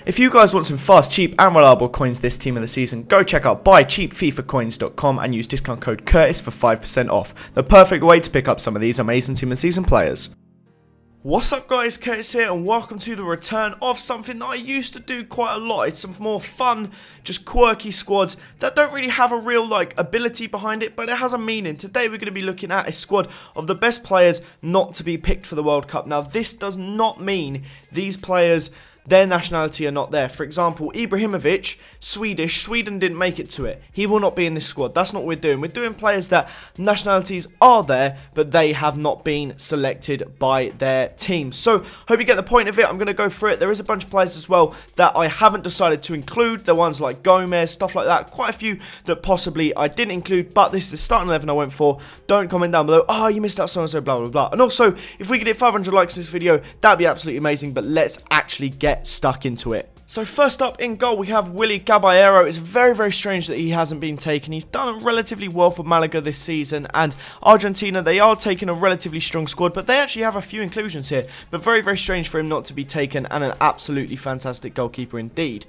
If you guys want some fast, cheap and reliable coins this team of the season, go check out buycheapfifacoins.com and use discount code Curtis for 5% off. The perfect way to pick up some of these amazing team of the season players. What's up guys, Curtis here and welcome to the return of something that I used to do quite a lot. It's some more fun, just quirky squads that don't really have a real ability behind it, but it has a meaning. Today we're going to be looking at a squad of the best players not to be picked for the World Cup. Now this does not mean these players, their nationality are not there. For example, Ibrahimovic, Swedish, Sweden didn't make it to it. He will not be in this squad. That's not what we're doing. We're doing players that nationalities are there, but they have not been selected by their team. So, hope you get the point of it. I'm going to go through it. There is a bunch of players as well that I haven't decided to include. The ones like Gomez, stuff like that. Quite a few that possibly I didn't include, but this is the starting 11 I went for. Don't comment down below, oh, you missed out so-and-so, blah, blah, blah. And also, if we could hit 500 likes in this video, that'd be absolutely amazing, but let's actually get stuck into it. So first up in goal we have Willy Caballero. It's very, very strange that he hasn't been taken. He's done relatively well for Malaga this season, and Argentina, they are taking a relatively strong squad, but they actually have a few inclusions here. But very, very strange for him not to be taken, and an absolutely fantastic goalkeeper indeed.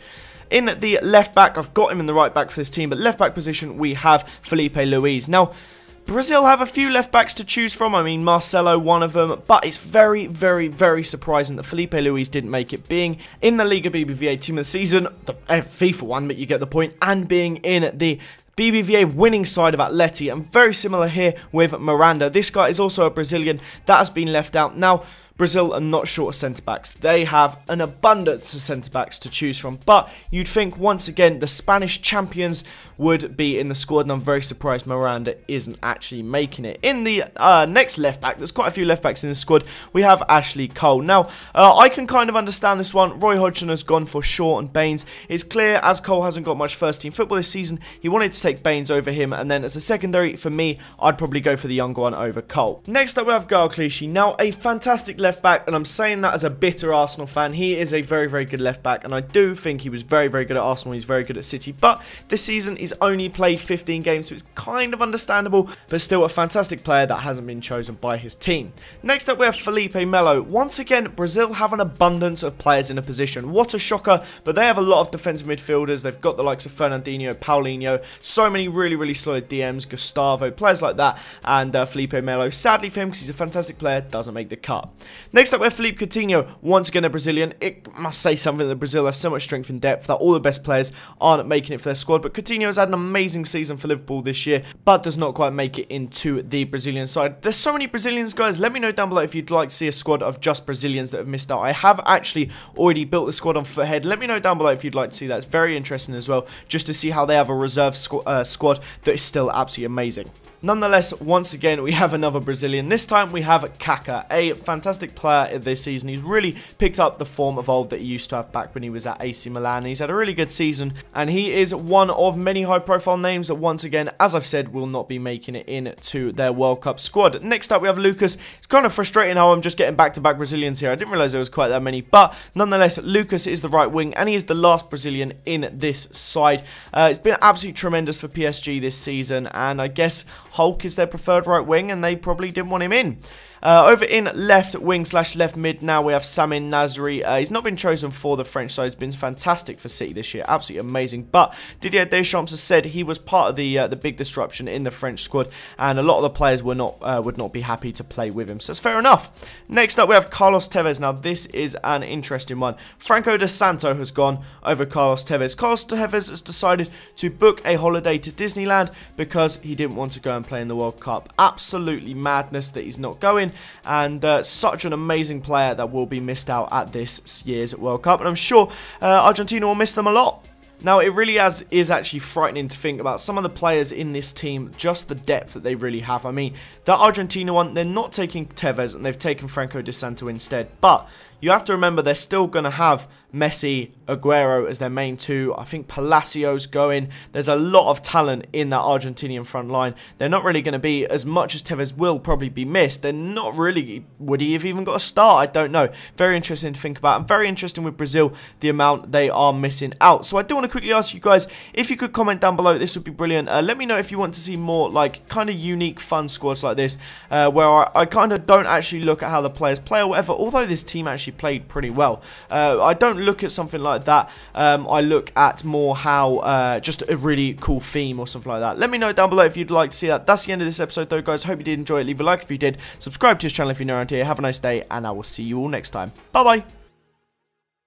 In the left back, I've got him in the right back for this team, but left back position we have Felipe Luis. Now, Brazil have a few left backs to choose from. I mean, Marcelo, one of them, but it's very, very, very surprising that Felipe Luis didn't make it, being in the Liga BBVA team of the season, the FIFA one, but you get the point, and being in the BBVA winning side of Atleti, and very similar here with Miranda. This guy is also a Brazilian that has been left out. Now, Brazil are not short of centre-backs. They have an abundance of centre-backs to choose from. But you'd think, once again, the Spanish champions would be in the squad. And I'm very surprised Miranda isn't actually making it. In the next left-back, there's quite a few left-backs in this squad. We have Ashley Cole. Now, I can kind of understand this one. Roy Hodgson has gone for Shaw and Baines. It's clear, as Cole hasn't got much first-team football this season, he wanted to take Baines over him. And then as a secondary, for me, I'd probably go for the younger one over Cole. Next up, we have Gael Clichy. Now, a fantastic left back, and I'm saying that as a bitter Arsenal fan. He is a very, very good left back, and I do think he was very, very good at Arsenal. He's very good at City, but this season he's only played 15 games, so it's kind of understandable, but still a fantastic player that hasn't been chosen by his team. Next up we have Felipe Melo. Once again, Brazil have an abundance of players in a position. What a shocker, but they have a lot of defensive midfielders. They've got the likes of Fernandinho, Paulinho, so many really, really solid DMs, Gustavo, players like that, and Felipe Melo, sadly for him, because he's a fantastic player, doesn't make the cut. Next up we have Philippe Coutinho, once again a Brazilian. It must say something that Brazil has so much strength and depth that all the best players aren't making it for their squad, but Coutinho has had an amazing season for Liverpool this year, but does not quite make it into the Brazilian side. There's so many Brazilians, guys. Let me know down below if you'd like to see a squad of just Brazilians that have missed out. I have actually already built the squad on foot ahead. Let me know down below if you'd like to see that. It's very interesting as well, just to see how they have a reserve squad that is still absolutely amazing. Nonetheless, once again, we have another Brazilian. This time, we have Kaká, a fantastic player this season. He's really picked up the form of old that he used to have back when he was at AC Milan. He's had a really good season, and he is one of many high-profile names that, once again, as I've said, will not be making it into their World Cup squad. Next up, we have Lucas. It's kind of frustrating how I'm just getting back-to-back Brazilians here. I didn't realise there was quite that many, but nonetheless, Lucas is the right wing, and he is the last Brazilian in this side. It's been absolutely tremendous for PSG this season, and I guess Hulk is their preferred right wing, and they probably didn't want him in. Over in left wing / left mid now we have Samin Nasri. He's not been chosen for the French side. He's been fantastic for City this year, absolutely amazing. But Didier Deschamps has said he was part of the big disruption in the French squad, and a lot of the players were not would not be happy to play with him. So it's fair enough. Next up we have Carlos Tevez. Now this is an interesting one. Franco De Santo has gone over Carlos Tevez. Carlos Tevez has decided to book a holiday to Disneyland because he didn't want to go and play in the World Cup. Absolutely madness that he's not going. And such an amazing player that will be missed out at this year's World Cup, and I'm sure Argentina will miss them a lot. Now, it really is actually frightening to think about some of the players in this team, just the depth that they really have. I mean, that Argentina one, they're not taking Tevez, and they've taken Franco De Santo instead, but you have to remember they're still going to have Messi, Aguero as their main two. I think Palacios going. There's a lot of talent in that Argentinian front line. They're not really going to be, as much as Tevez will probably be missed, they're not really, would he have even got a start? I don't know. Very interesting to think about, and very interesting with Brazil, the amount they are missing out. So I do want to quickly ask you guys, if you could comment down below, this would be brilliant. Let me know if you want to see more like kind of unique fun squads like this, where I kind of don't actually look at how the players play or whatever, although this team actually actually played pretty well. I don't look at something like that. I look at more how just a really cool theme or something like that. Let me know down below if you'd like to see that. That's the end of this episode though, guys. Hope you did enjoy it. Leave a like if you did. Subscribe to this channel if you're new around here. Have a nice day, and I will see you all next time. Bye bye.